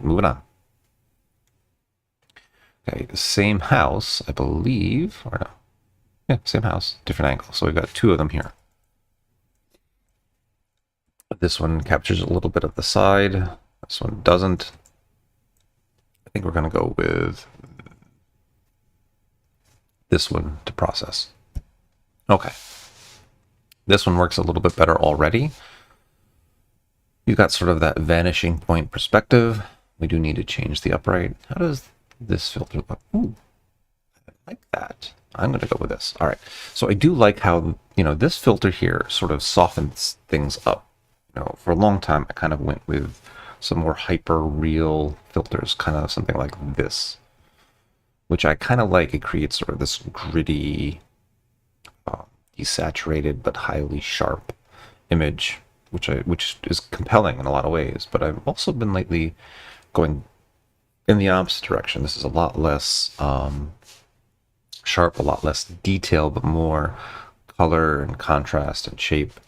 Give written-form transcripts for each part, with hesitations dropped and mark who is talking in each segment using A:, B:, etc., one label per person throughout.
A: moving on. Okay, same house, I believe, or no? Yeah, same house, different angle. So we've got two of them here. This one captures a little bit of the side. This one doesn't. I think we're going to go with this one to process. Okay. This one works a little bit better already. You've got sort of that vanishing point perspective. We do need to change the upright. How does this filter look? Ooh, I like that. I'm going to go with this. All right. So I do like how, this filter here sort of softens things up. For a long time, I kind of went with some more hyper real filters, kind of something like this, which I kind of like. It creates sort of this gritty, desaturated but highly sharp image, which is compelling in a lot of ways. But I've also been lately going in the opposite direction. This is a lot less sharp, a lot less detail, but more color and contrast and shape.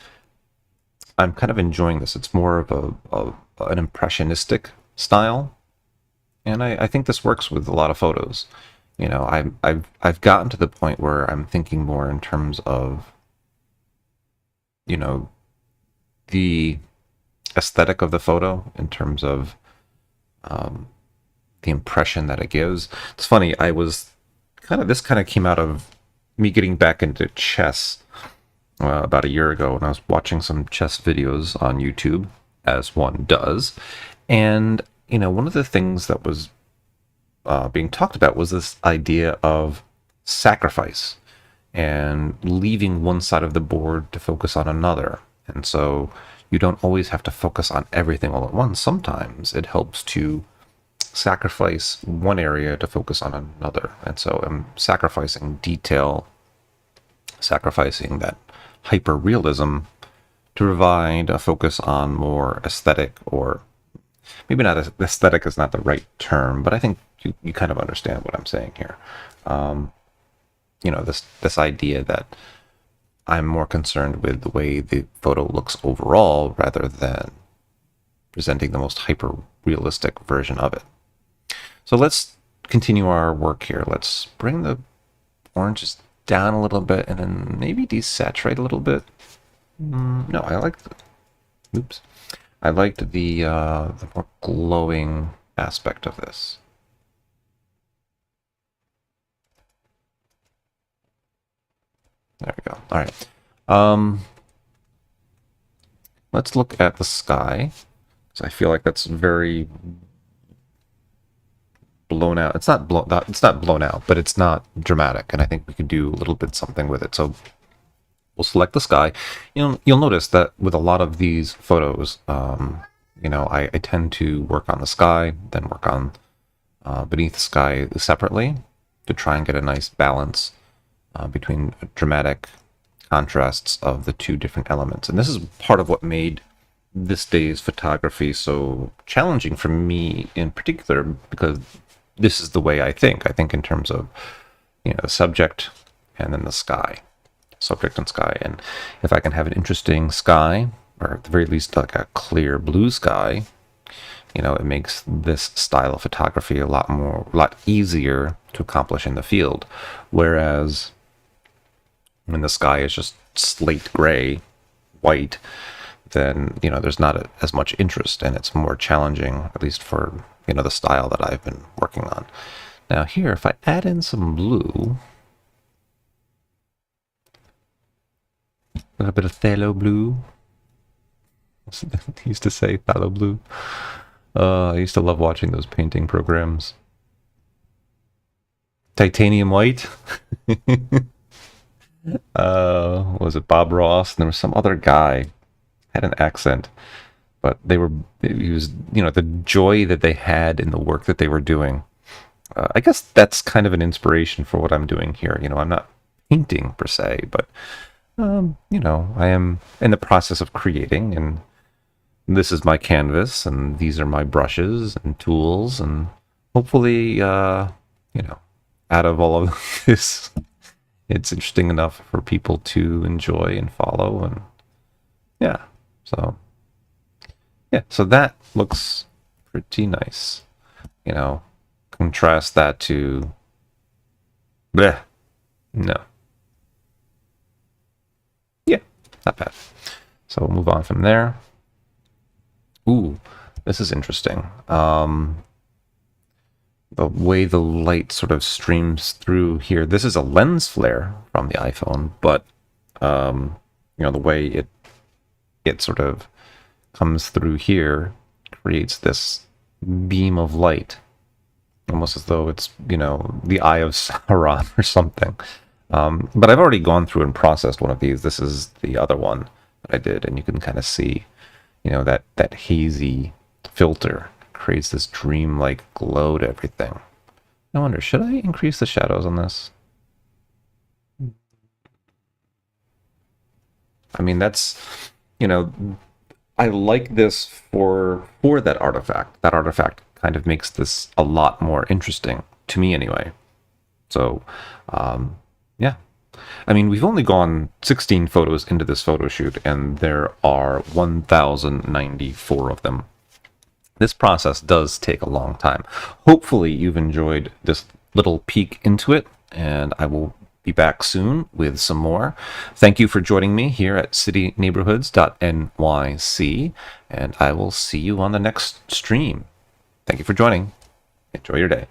A: I'm kind of enjoying this. It's more of an impressionistic style, and I think this works with a lot of photos. I've gotten to the point where I'm thinking more in terms of the aesthetic of the photo, in terms of the impression that it gives. It's funny, this kind of came out of me getting back into chess about a year ago, when I was watching some chess videos on YouTube, as one does. And, one of the things that was being talked about was this idea of sacrifice and leaving one side of the board to focus on another. And so you don't always have to focus on everything all at once. Sometimes it helps to sacrifice one area to focus on another. And so I'm sacrificing detail, sacrificing that hyper realism to provide a focus on more aesthetic, or maybe not. Aesthetic is not the right term, but I think you kind of understand what I'm saying here. This idea that I'm more concerned with the way the photo looks overall rather than presenting the most hyper realistic version of it. So let's continue our work here. Let's bring the oranges down a little bit and then maybe desaturate a little bit. No, I liked the more glowing aspect of this. There we go. All right. Let's look at the sky, because I feel like that's very blown out. It's not blown out, but it's not dramatic, and I think we could do a little bit something with it. So we'll select the sky. You'll notice that with a lot of these photos, I tend to work on the sky, then work on beneath the sky separately, to try and get a nice balance between dramatic contrasts of the two different elements. And this is part of what made this day's photography so challenging for me in particular, because this is the way I think. I think in terms of, the subject and then the sky. Subject and sky. And if I can have an interesting sky, or at the very least like a clear blue sky, it makes this style of photography a lot easier to accomplish in the field. Whereas when the sky is just slate gray, white, then there's not as much interest, and it's more challenging, at least for the style that I've been working on. Now here, if I add in some blue, a bit of phthalo blue. I used to say phthalo blue. I used to love watching those painting programs. Titanium white. Was it Bob Ross? And there was some other guy, had an accent, but he was, the joy that they had in the work that they were doing. I guess that's kind of an inspiration for what I'm doing here. I'm not painting per se, but I am in the process of creating, and this is my canvas, and these are my brushes and tools, and hopefully, out of all of this, it's interesting enough for people to enjoy and follow, and so that looks pretty nice. You know, contrast that to... Bleh. No. Yeah, not bad. So we'll move on from there. Ooh, this is interesting. The way the light sort of streams through here. This is a lens flare from the iPhone, but you know, the way it sort of comes through here creates this beam of light, almost as though it's, you know, the Eye of Sauron or something. But I've already gone through and processed one of these. This is the other one that I did, and you can kind of see, you know, that hazy filter creates this dream-like glow to everything. I wonder, should I increase the shadows on this? I mean, that's, you know, I like this for that artifact. That artifact kind of makes this a lot more interesting, to me anyway. So, yeah. I mean, we've only gone 16 photos into this photo shoot, and there are 1,094 of them. This process does take a long time. Hopefully you've enjoyed this little peek into it, and I will be back soon with some more. Thank you for joining me here at cityneighborhoods.nyc, and I will see you on the next stream. Thank you for joining. Enjoy your day.